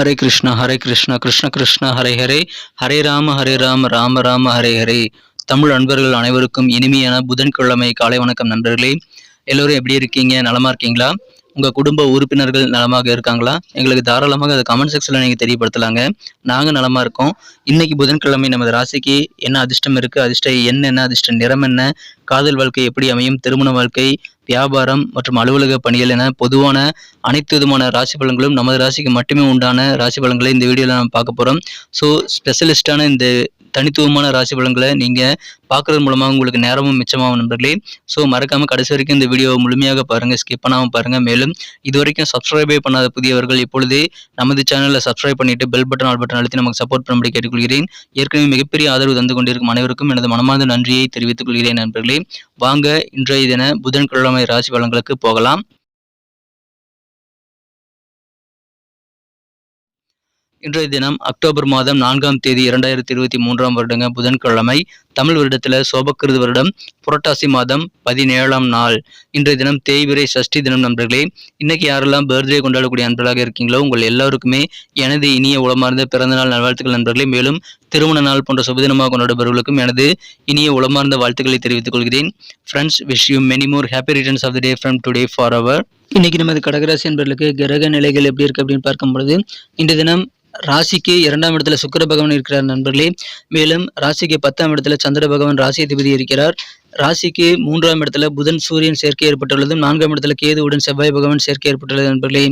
ஹரே கிருஷ்ணா கிருஷ்ண கிருஷ்ண ஹரே ஹரே, ஹரே ராம ராம ராம ஹரே ஹரே. தமிழ் நண்பர்கள் அனைவருக்கும் இனிமையான புதன்கிழமை காலை வணக்கம் நண்பர்களே. எல்லோரும் எப்படி இருக்கீங்க? நலமா இருக்கீங்களா? உங்க குடும்ப உறுப்பினர்கள் நலமாக இருக்காங்களா? எங்களுக்கு தாராளமாக அதை கமெண்ட் செக்ஷன்ல நீங்க தெரியப்படுத்தலாங்க. நாங்க நலமா இருக்கோம். இன்னைக்கு புதன்கிழமை நமது ராசிக்கு என்ன அதிர்ஷ்டம் இருக்கு, அதிர்ஷ்ட எண் என்ன, அதிர்ஷ்ட நிறம் என்ன, காதல் வாழ்க்கை எப்படி அமையும், திருமண வாழ்க்கை, வியாபாரம் மற்றும் அலுவலக பணிகள் என பொதுவான அனைத்து விதமான ராசி பலன்களும் நமது ராசிக்கு மட்டுமே உண்டான ராசி பலன்களை இந்த வீடியோவில் நம்ம பார்க்க போகிறோம். ஸோ ஸ்பெஷலிஸ்டான இந்த தனித்துவமான ராசி பலன்களை நீங்கள் பார்க்குறது மூலமாக உங்களுக்கு நேரமும் மிச்சமாகும் நண்பர்களே. ஸோ மறக்காமல் கடைசி வரைக்கும் இந்த வீடியோவை முழுமையாக பாருங்கள், ஸ்கிப் பண்ணாமல் பாருங்கள். மேலும் இது வரைக்கும் சப்ஸ்கிரைபே பண்ணாத புதியவர்கள் இப்பொழுதே நமது சேனலில் சப்ஸ்கிரைப் பண்ணிட்டு பெல் பட்டன் ஆல் பட்டன் அழுத்தி நமக்கு சப்போர்ட் பண்ணும்படி கேட்டுக்கொள்கிறேன். ஏற்கனவே மிகப்பெரிய ஆதரவு தந்து கொண்டிருக்கும் அனைவருக்கும் எனது மனமார்ந்த நன்றியை தெரிவித்துக் கொள்கிறேன் நண்பர்களே. வாங்க இன்றைய தின புதன்கிழமை ராசி பலன்களுக்கு போகலாம். இன்றைய தினம் அக்டோபர் மாதம் 4ஆம் தேதி 2023 வருடங்க புதன்கிழமை. தமிழ் வருடத்தில் சோபக்கிருது வருடம் புரட்டாசி மாதம் 17ஆம் நாள். இன்றைய தினம் தேய்பிறை சஷ்டி தினம் நண்பர்களே. இன்னைக்கு யாரெல்லாம் பர்த்டே கொண்டாடக்கூடிய நண்பர்களாக இருக்கீங்களோ உங்கள் எல்லாருக்குமே எனது இனிய உளமார்ந்த பிறந்தநாள் நல்வாழ்த்துக்கள் நண்பர்களே. மேலும் திருமண நாள் போன்ற சுபதினமாக கொண்டாடுபவர்களுக்கும் எனது இனிய உளமார்ந்த வாழ்த்துக்களை தெரிவித்துக் கொள்கிறேன். Friends, wish you many more happy returns of the day from today for அவர். இன்னைக்கு நமது கடகராசி நண்பர்களுக்கு கிரக நிலைகள் எப்படி இருக்கு அப்படின்னு பார்க்கும் பொழுது, இன்றைய தினம் ராசிக்கு 2ஆம் இடத்துல சுக்கிர பகவான் இருக்கிறார் நண்பர்களே. மேலும் ராசிக்கு 10ஆம் இடத்துல சந்திர பகவான் ராசி அதிபதி இருக்கிறார். ராசிக்கு 3ஆம் இடத்துல புதன் சூரியன் சேர்க்கை ஏற்பட்டுள்ளது. 4ஆம் இடத்துல கேதுவுடன் செவ்வாய் பகவான் சேர்க்கை ஏற்பட்டுள்ளது நண்பர்களே.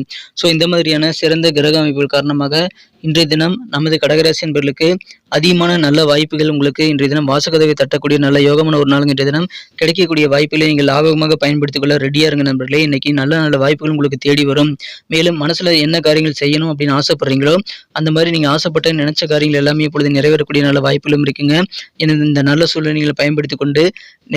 ஸோ இந்த மாதிரியான சிறந்த கிரக அமைப்புகள் காரணமாக இன்றைய தினம் நமது கடகராசி நண்பர்களுக்கு அதிகமான நல்ல வாய்ப்புகள் உங்களுக்கு இன்றைய தினம் வாசகதவை தட்டக்கூடிய நல்ல யோகமான ஒரு நாள். இன்றைய தினம் கிடைக்கக்கூடிய வாய்ப்புகளை நீங்கள் லாபகமாக பயன்படுத்திக் கொள்ள ரெடியா இருங்க நண்பர்களே. இன்னைக்கு நல்ல நல்ல வாய்ப்புகள் உங்களுக்கு தேடி வரும். மேலும் மனசுல என்ன காரியங்கள் செய்யணும் அப்படின்னு ஆசைப்படுறீங்களோ அந்த மாதிரி நீங்க ஆசைப்பட்ட நினைச்ச காரியங்கள் எல்லாமே இப்பொழுது நிறைவேறக்கூடிய நல்ல வாய்ப்புகளும் இருக்குங்க. எனவே இந்த நல்ல சூழ்நிலைகளை பயன்படுத்தி கொண்டு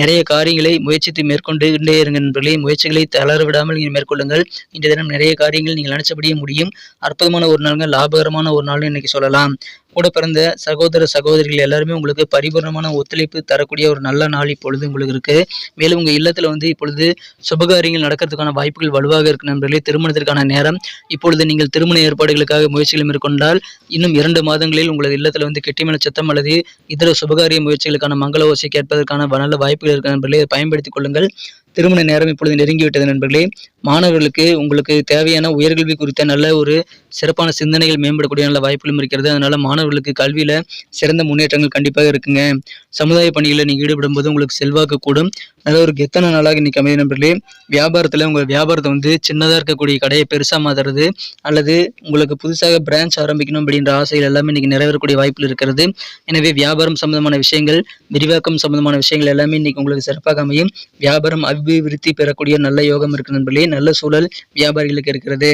நிறைய காரியங்களை முயற்சித்து மேற்கொண்டுகிட்டே இருங்க நண்பர்களே. முயற்சிகளை தளர விடாமல் நீங்கள் மேற்கொள்ளுங்கள். இன்றைய தினம் நிறைய காரியங்கள் நீங்கள் நினைச்சபடியே முடியும். அற்புதமான ஒரு நாளுங்க, லாபகரமான ஒரு நாள் இன்னைக்கு சொல்லலாம். கூட பிறந்த சகோதர சகோதரிகள் எல்லாருமே உங்களுக்கு பரிபூர்ணமான ஒத்துழைப்பு தரக்கூடிய ஒரு நல்ல நாள் இப்பொழுது உங்களுக்கு இருக்கு. மேலும் உங்க இல்லத்துல இப்பொழுது சுபகாரியங்கள் நடக்கிறதுக்கான வாய்ப்புகள் வலுவாக இருக்கு நண்பர்களே. திருமணத்திற்கான நேரம் இப்பொழுது. நீங்கள் திருமண ஏற்பாடுகளுக்காக முயற்சிகளை மேற்கொண்டால் இன்னும் 2 மாதங்களில் உங்களது இல்லத்துல கெட்டிமேள சத்தம் அல்லது இதர சுபகாரிய முயற்சிகளுக்கான மங்கள ஓசை கேட்பதற்கான நல்ல வாய்ப்புகள் இருக்கு நண்பர்களே. இதை பயன்படுத்திக் கொள்ளுங்கள். திருமண நேரம் இப்பொழுது நெருங்கிவிட்டது நண்பர்களே. மாணவர்களுக்கு உங்களுக்கு தேவையான உயர்கல்வி குறித்த நல்ல ஒரு சிறப்பான சிந்தனைகள் மேம்படக்கூடிய நல்ல வாய்ப்புகளும் இருக்கிறது. அதனால மாணவர்களுக்கு கல்வியில சிறந்த முன்னேற்றங்கள் கண்டிப்பாக இருக்குங்க. சமுதாய பணிகளில் நீங்க ஈடுபடும் போது உங்களுக்கு செல்வாக்கு கூடும். நல்ல ஒரு கெத்தன நாளாக இன்னைக்கு அமைதி நண்பர்களே. வியாபாரத்துல உங்க வியாபாரத்தை சின்னதா இருக்கக்கூடிய கடையை பெருசா மாத்துறது அல்லது உங்களுக்கு புதுசாக பிரான்ச் ஆரம்பிக்கணும் அப்படின்ற ஆசைகள் எல்லாமே இன்னைக்கு நிறைவேறக்கூடிய வாய்ப்புகள் இருக்கிறது. எனவே வியாபாரம் சம்பந்தமான விஷயங்கள், விரிவாக்கம் சம்பந்தமான விஷயங்கள் எல்லாமே இன்னைக்கு உங்களுக்கு சிறப்பாக அமையும். வியாபாரம் அபிவிருத்தி பெறக்கூடிய நல்ல யோகம் இருக்கு நண்பர்களே. நல்ல சூழல் வியாபாரிகளுக்கு இருக்கிறது.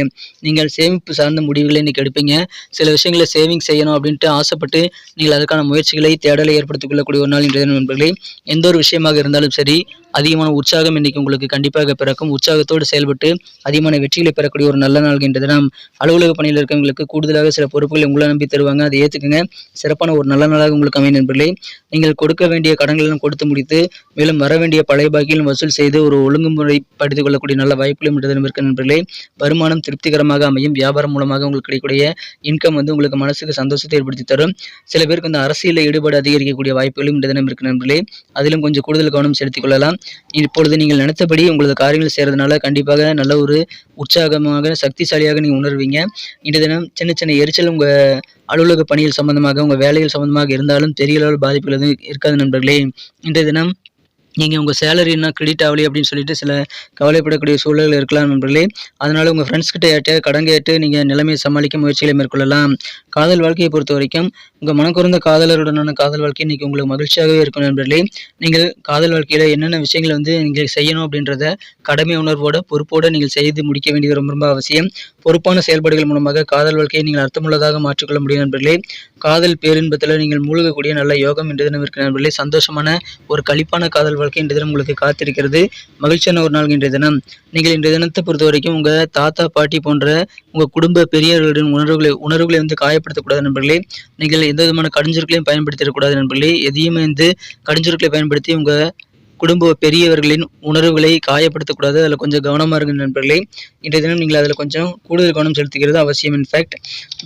நீங்கள் சேமிப்பு சார்ந்த முடிவுகளை இன்னைக்கு எடுப்பீங்க. சில விஷயங்களை சேவிங் செய்யணும் அப்படின்ட்டு ஆசைப்பட்டு நீங்கள் அதற்கான முயற்சிகளை தேடலை ஏற்படுத்திக் கொள்ளக்கூடிய ஒரு நாள் இன்றைய நண்பர்களே. எந்த ஒரு விஷயமாக இருந்தாலும் சரி, அதிகமான உற்சாகம் இன்னைக்கு உங்களுக்கு கண்டிப்பாக பிறக்கும். உற்சாகத்தோடு செயல்பட்டு அதிகமான வெற்றிகளை பெறக்கூடிய ஒரு நல்ல நாள் என்ற தினம். அலுவலக பணியில் இருக்கவங்களுக்கு கூடுதலாக சில பொறுப்புகளை உங்களை நம்பி தருவாங்க. அதை ஏற்றுக்குங்க. சிறப்பான ஒரு நல்ல நாளாக உங்களுக்கு அமையும் நண்பர்களே. நீங்கள் கொடுக்க வேண்டிய கடன்களும் கொடுத்து முடித்து மேலும் வர வேண்டிய பழைய பாக்கியிலும் வசூல் செய்து ஒரு ஒழுங்குமுறைப்படுத்திக் கொள்ளக்கூடிய நல்ல வாய்ப்புகளும் இன்றைய தினம் இருக்க நண்பர்களே. வருமானம் திருப்திகரமாக அமையும். வியாபாரம் மூலமாக உங்களுக்கு கிடைக்கக்கூடிய இன்கம் உங்களுக்கு மனசுக்கு சந்தோஷத்தை ஏற்படுத்தி தரும். சில பேருக்கு அரசியலில் ஈடுபாடு அதிகரிக்கக்கூடிய வாய்ப்புகளும் இன்றைய தினம் இருக்கு நண்பர்களே. அதிலும் கொஞ்சம் கூடுதல் கவனம் செலுத்திக் கொள்ளலாம். இப்பொழுது நீங்கள் நினைத்தபடி உங்களது காரியங்கள் செய்யறதுனால கண்டிப்பாக நல்ல ஒரு உற்சாகமாக சக்திசாலியாக நீங்க உணர்வீங்க. இன்றைய தினம் சின்ன சின்ன எரிச்சல் உங்க அலுவலக பணிகள் சம்பந்தமாக உங்க வேலைகள் சம்பந்தமாக இருந்தாலும் பெரிய அளவில் பாதிப்புகள் எதுவும் இருக்காது நண்பர்களே. இன்றைய தினம் நீங்கள் உங்கள் சேலரி என்ன கிரெடிட் ஆகலை அப்படின்னு சொல்லிட்டு சில கவலைப்படக்கூடிய சூழல்கள் இருக்கலாம் நண்பர்களே. அதனால உங்கள் ஃப்ரெண்ட்ஸ் கிட்ட யார்ட்டையாவது கடன் கேட்டு நீங்கள் நிலைமையை சமாளிக்க முயற்சிகளை மேற்கொள்ளலாம். காதல் வாழ்க்கையை பொறுத்த வரைக்கும் உங்கள் மனக்குறந்த காதலருடனான காதல் வாழ்க்கை இன்னைக்கு உங்களுக்கு மகிழ்ச்சியாகவே இருக்கும் நண்பர்களே. நீங்கள் காதல் வாழ்க்கையில் என்னென்ன விஷயங்களை நீங்கள் செய்யணும் அப்படின்றத கடமை உணர்வோட பொறுப்போடு நீங்கள் செய்து முடிக்க வேண்டியது ரொம்ப ரொம்ப அவசியம். பொறுப்பான செயல்பாடுகள் மூலமாக காதல் வாழ்க்கையை நீங்கள் அர்த்தமுள்ளதாக மாற்றிக்கொள்ள முடியும் நண்பர்களே. காதல் பேரின்பத்தில் நீங்கள் மூழ்கக்கூடிய நல்ல யோகம் இன்றைய தினம் இருக்கு நண்பர்களே. சந்தோஷமான ஒரு களிப்பான காதல் வாழ்க்கை இன்றைய தினம் உங்களுக்கு காத்திருக்கிறது. மகிழ்ச்சியான ஒரு நாள் இன்றைய தினம். நீங்கள் இன்றைய தினத்தை பொறுத்த வரைக்கும் உங்க தாத்தா பாட்டி போன்ற உங்க குடும்ப பெரியவர்களின் உணர்வுகளை காயப்படுத்தக்கூடாது நண்பர்களே. நீங்கள் எந்த விதமான கடிஞ்சொற்களையும் பயன்படுத்திடக்கூடாது நண்பர்களே. எதையுமே கடிஞ்சொற்களை பயன்படுத்தி உங்க குடும்ப பெரியவர்களின் உணர்வுகளை காயப்படுத்தக்கூடாது. அதில் கொஞ்சம் கவனமாக இருங்க நண்பர்களே. இன்றைய தினம் நீங்கள் அதில் கொஞ்சம் கூடுதல் கவனம் செலுத்துகிறது அவசியம். இன்ஃபேக்ட்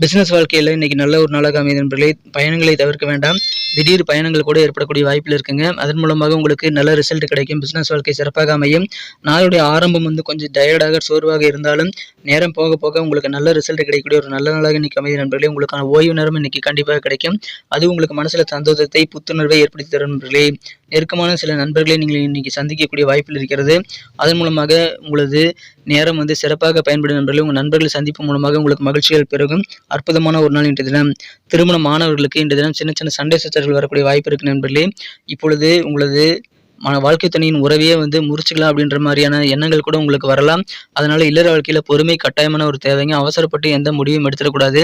பிசினஸ் வாழ்க்கையில் இன்னைக்கு நல்ல ஒரு நாளாக அமையும் நண்பர்களே. பயணங்களை தவிர்க்க வேண்டாம். திடீர் பயணங்கள் கூட ஏற்படக்கூடிய வாய்ப்பில் இருக்குங்க. அதன் மூலமாக உங்களுக்கு நல்ல ரிசல்ட் கிடைக்கும். பிசினஸ் வாழ்க்கை சிறப்பாக அமையும். நாளுடைய ஆரம்பம் கொஞ்சம் டயர்டாக சோர்வாக இருந்தாலும் நேரம் போக போக உங்களுக்கு நல்ல ரிசல்ட் கிடைக்கக்கூடிய ஒரு நல்ல நாளாக இன்னைக்கு அமையும் நண்பர்களே. உங்களுக்கான ஓய்வு நேரம் இன்னைக்கு கண்டிப்பாக கிடைக்கும். அது உங்களுக்கு மனசுல சந்தோஷத்தை புத்துணர்வை ஏற்படுத்தி தரும் நண்பர்களே. நெருக்கமான சில நண்பர்களை நீங்கள் இன்னைக்கு சந்திக்கக்கூடிய வாய்ப்பில் இருக்கிறது. அதன் மூலமாக உங்களது நேரம் சிறப்பாக பயன்படும் நண்பர்களே. உங்கள் நண்பர்கள் சந்திப்பு மூலமாக உங்களுக்கு மகிழ்ச்சிகள் பெருகும். அற்புதமான ஒரு நாள் இன்றைய தினம். திருமண மாணவர்களுக்கு இன்றைய தினம் சின்ன சின்ன சண்டை சச்சரவுகள் வரக்கூடிய வாய்ப்பு இருக்கு நண்பர்களே. இப்பொழுது உங்களது வாழ்க்கை துணையின் உறவையே முறிச்சுக்கலாம் அப்படின்ற மாதிரியான எண்ணங்கள் கூட உங்களுக்கு வரலாம். அதனால இல்லற வாழ்க்கையில பொறுமை கட்டாயமான ஒரு தேவைங்க. அவசரப்பட்டு எந்த முடிவும் எடுத்துடக்கூடாது.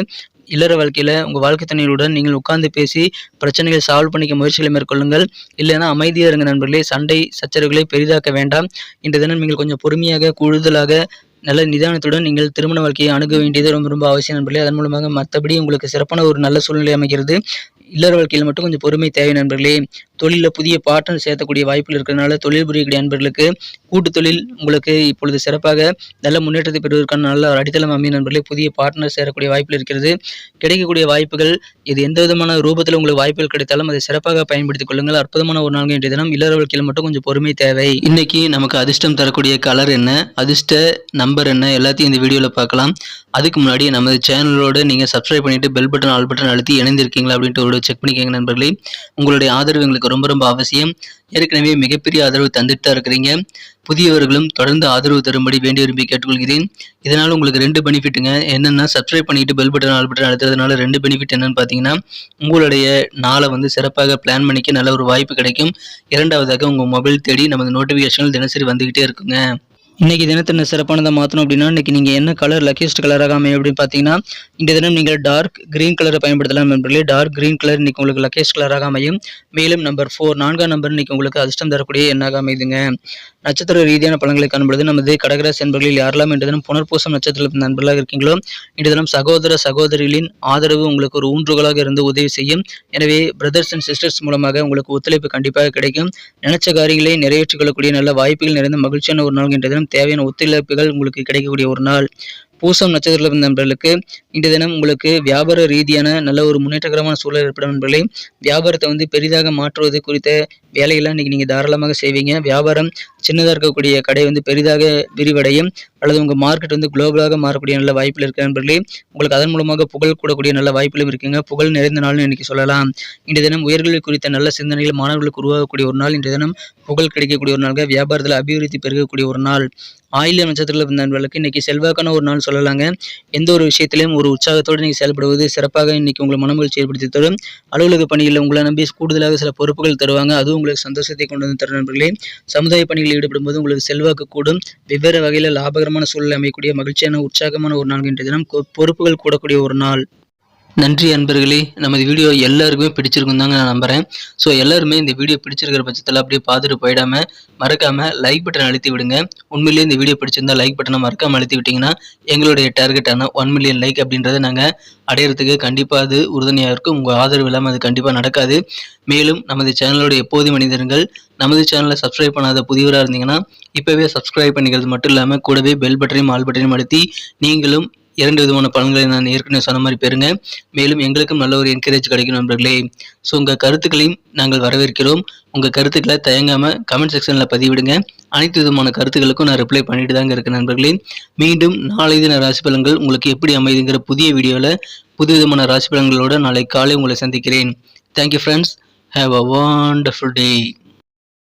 இல்லற வாழ்க்கையில உங்க வாழ்க்கை துணையுடன் நீங்கள் உட்கார்ந்து பேசி பிரச்சனைகளை சால்வ் பண்ணிக்க முயற்சிகளை மேற்கொள்ளுங்கள். இல்லைன்னா அமைதியா இருங்க நண்பர்களே. சண்டை சச்சரவுகளை பெரிதாக்க வேண்டாம். இன்றைய தினம் நீங்கள் கொஞ்சம் பொறுமையாக கூடுதலாக நல்ல நிதானத்துடன் நீங்கள் திருமண வாழ்க்கையை அணுக வேண்டியது ரொம்ப ரொம்ப அவசியம் நண்பர்களே. அதன் மூலமாக மற்றபடி உங்களுக்கு சிறப்பான ஒரு நல்ல சூழ்நிலை அமைகிறது. இல்லற வாழ்க்கையில் மட்டும் கொஞ்சம் பொறுமை தேவை நண்பர்களே. தொழிலில் புதிய பார்ட்னர் சேர்த்தக்கூடிய வாய்ப்பில் இருக்கிறதுனால தொழில் புரியக்கூடிய நண்பர்களுக்கு கூட்டு தொழில் உங்களுக்கு இப்பொழுது சிறப்பாக நல்ல முன்னேற்றத்தை பெறுவதற்கான நல்ல ஒரு அடித்தளம் அமையும் நண்பர்களே. புதிய பார்ட்னர் சேரக்கூடிய வாய்ப்பில் இருக்கிறது. கிடைக்கக்கூடிய வாய்ப்புகள் இது எந்த விதமான ரூபத்தில் உங்களுக்கு வாய்ப்புகள் கிடைத்தாலும் அதை சிறப்பாக பயன்படுத்திக் கொள்ளுங்கள். அற்புதமான ஒரு நாள் இன்றைய தினம். இல்லற வாழ்க்கையில் மட்டும் கொஞ்சம் பொறுமை தேவை. இன்னைக்கு நமக்கு அதிர்ஷ்டம் தரக்கூடிய கலர் என்ன, அதிர்ஷ்ட நம்பர் என்ன, எல்லாத்தையும் இந்த வீடியோவில் பார்க்கலாம். அதுக்கு முன்னாடி நமது சேனலோட நீங்கள் சப்ஸ்கிரைப் பண்ணிட்டு பெல் பட்டன் ஆல் பட்டன் அழுத்தி இணைந்திருக்கீங்களா அப்படின்ட்டு ஒரு செக் பண்ணிக்கோங்க நண்பர்களே. உங்களுடைய ஆதரவு எங்களுக்கு ரொம்ப ரொம்ப அவசியம். ஏற்கனவே மிகப்பெரிய ஆதரவு தந்துட்டு தான் இருக்கிறீங்க. புதியவர்களும் தொடர்ந்து ஆதரவு தரும்படி வேண்டி விரும்பி கேட்டுக்கொள்கிறேன். இதனால உங்களுக்கு 2 பெனிஃபிட்டுங்க. என்னென்னா சப்ஸ்கிரைப் பண்ணிட்டு பெல் பட்டன் ஆல் பட்டன் அழுத்துறதுனால 2 பெனிஃபிட் என்னன்னு பார்த்தீங்கன்னா, உங்களுடைய நாளை சிறப்பாக பிளான் பண்ணிக்க நல்ல ஒரு வாய்ப்பு கிடைக்கும். இரண்டாவதாக உங்கள் மொபைல் தேடி நமது நோட்டிஃபிகேஷன்கள் தினசரி வந்துகிட்டே இருக்குங்க. இன்னைக்கு தினத்தை சிறப்பானதை மாற்றணும் அப்படின்னா இன்னைக்கு நீங்கள் என்ன கலர் லக்கியஸ்ட் கலராக அமையும் அப்படின்னு பார்த்தீங்கன்னா, இந்த தினம் நீங்கள் டார்க் கிரீன் கலரை பயன்படுத்தலாம் நண்பர்களே. டார்க் கிரீன் கலர் இன்னைக்கு உங்களுக்கு லக்கியஸ்ட் கலராக அமையும். மேலும் நம்பர் 4 4ஆம் நம்பர் இன்னைக்கு உங்களுக்கு அதிர்ஷ்டம் தரக்கூடிய எண்ணாக அமைதுங்க. நட்சத்திர ரீதியான பலன்களை காணும்பொழுது நமது கடகராசி நண்பர்களில் யாரெல்லாம் இன்று தினம் புனர்பூசம் நட்சத்திரத்தில் நண்பர்களாக இருக்கீங்களோ இன்று தினம் சகோதர சகோதரிகளின் ஆதரவு உங்களுக்கு ஒரு ஊன்றுகோலாக இருந்து உதவி செய்யும். எனவே பிரதர்ஸ் அண்ட் சிஸ்டர்ஸ் மூலமாக உங்களுக்கு ஒத்துழைப்பு கண்டிப்பாக கிடைக்கும். நினைச்ச காரியங்களை நிறைவேற்றிக் கொள்ளக்கூடிய நல்ல வாய்ப்புகள் நிறைந்த மகிழ்ச்சியான ஒரு நாள் இன்று தினம். தேவையான ஒத்துழைப்புகள் உங்களுக்கு கிடைக்கக்கூடிய ஒரு நாள். பூசம் நட்சத்திர நண்பர்களுக்கு இன்றைய தினம் உங்களுக்கு வியாபார ரீதியான நல்ல ஒரு முன்னேற்றகரமான சூழல் ஏற்படும் நண்பர்களே. வியாபாரத்தை பெரிதாக மாற்றுவது குறித்த வேலையெல்லாம் இன்னைக்கு நீங்கள் தாராளமாக செய்வீங்க. வியாபாரம் சின்னதாக இருக்கக்கூடிய கடை பெரிதாக விரிவடையும். அல்லது உங்கள் மார்க்கெட் குளோபலாக மாறக்கூடிய நல்ல வாய்ப்பில் இருக்க நண்பர்களே. உங்களுக்கு அதன் மூலமாக புகழ் கூடக்கூடிய நல்ல வாய்ப்பிலும் இருக்குங்க. புகழ் நிறைந்த நாள்னு இன்னைக்கு சொல்லலாம். இன்றைய தினம் உயர்கல்வி குறித்த நல்ல சிந்தனைகள் மாணவர்களுக்கு உருவாகக்கூடிய ஒரு நாள். இன்றைய தினம் புகழ் கிடைக்கக்கூடிய ஒரு நாளாக வியாபாரத்தில் அபிவிருத்தி பெருகக்கூடிய ஒரு நாள். ஆயில்ய நட்சத்திரத்தில் நண்பர்களுக்கு இன்னைக்கு செல்வாக்கான ஒரு நாள் சொல்லலாங்க. எந்த ஒரு விஷயத்திலையும் ஒரு உற்சாகத்தோடு நீங்கள் செயல்படுவது சிறப்பாக இன்னைக்கு உங்களை மனமகிழ்ச்சி ஏற்படுத்தி தரும். அலுவலக பணிகளில் உங்களை நம்பி கூடுதலாக சில பொறுப்புகள் தருவாங்க. அதுவும் உங்களுக்கு சந்தோஷத்தை கொண்டு வந்து தரும் நண்பர்களே. சமுதாய பணிகளில் ஈடுபடும் போது உங்களுக்கு செல்வாக்கு கூடும். வெவ்வேறு வகையில் லாபகரமான சூழல் அமையக்கூடிய மகிழ்ச்சியான உற்சாகமான ஒரு நாள் இன்றைய தினம். பொறுப்புகள் கூடக்கூடிய ஒரு நாள். நன்றி அன்பர்களே. நமது வீடியோ எல்லாருக்குமே பிடிச்சிருக்கும் தாங்க நான் நம்புகிறேன். ஸோ எல்லாருமே இந்த வீடியோ பிடிச்சிருக்கிற பட்சத்தில் அப்படியே பார்த்துட்டு போயிடாமல் மறக்காமல் லைக் பட்டன் அழுத்தி விடுங்க. உண்மையிலேயே இந்த வீடியோ பிடிச்சிருந்தா லைக் பட்டனை மறக்காமல் அழுத்தி விட்டிங்கன்னா எங்களுடைய டார்கெட்டான 1 மில்லியன் லைக் அப்படின்றத நாங்கள் அடையிறதுக்கு கண்டிப்பாக அது உறுதுணையாக இருக்கும். உங்கள் ஆதரவு இல்லாமல் அது கண்டிப்பாக நடக்காது. மேலும் நமது சேனலோட எப்போதும் மனிதர்கள் நமது சேனலை சப்ஸ்கிரைப் பண்ணாத புதியவராக இருந்தீங்கன்னா இப்போவே சப்ஸ்கிரைப் பண்ணிக்கிறது மட்டும் இல்லாமல் கூடவே பெல் பட்டனையும் ஆல் பட்டனையும் அழுத்தி நீங்களும் 2 விதமான பலன்களை நான் ஏற்கனவே சொன்ன மாதிரி பெறுங்க. மேலும் எங்களுக்கும் நல்ல ஒரு என்கரேஜ் கிடைக்கும் நண்பர்களே. ஸோ உங்கள் கருத்துக்களையும் நாங்கள் வரவேற்கிறோம். உங்கள் கருத்துக்களை தயங்காமல் கமெண்ட் செக்ஷனில் பதிவிடுங்க. அனைத்து விதமான கருத்துக்களுக்கும் நான் ரிப்ளை பண்ணிட்டு தாங்க இருக்கேன் நண்பர்களே. மீண்டும் நாளை தின ராசி பலன்கள் உங்களுக்கு எப்படி அமைதுங்கிற புதிய வீடியோவில் புது விதமான ராசி பலன்களோடு நாளை காலை உங்களை சந்திக்கிறேன். Thank you friends. Have a wonderful day.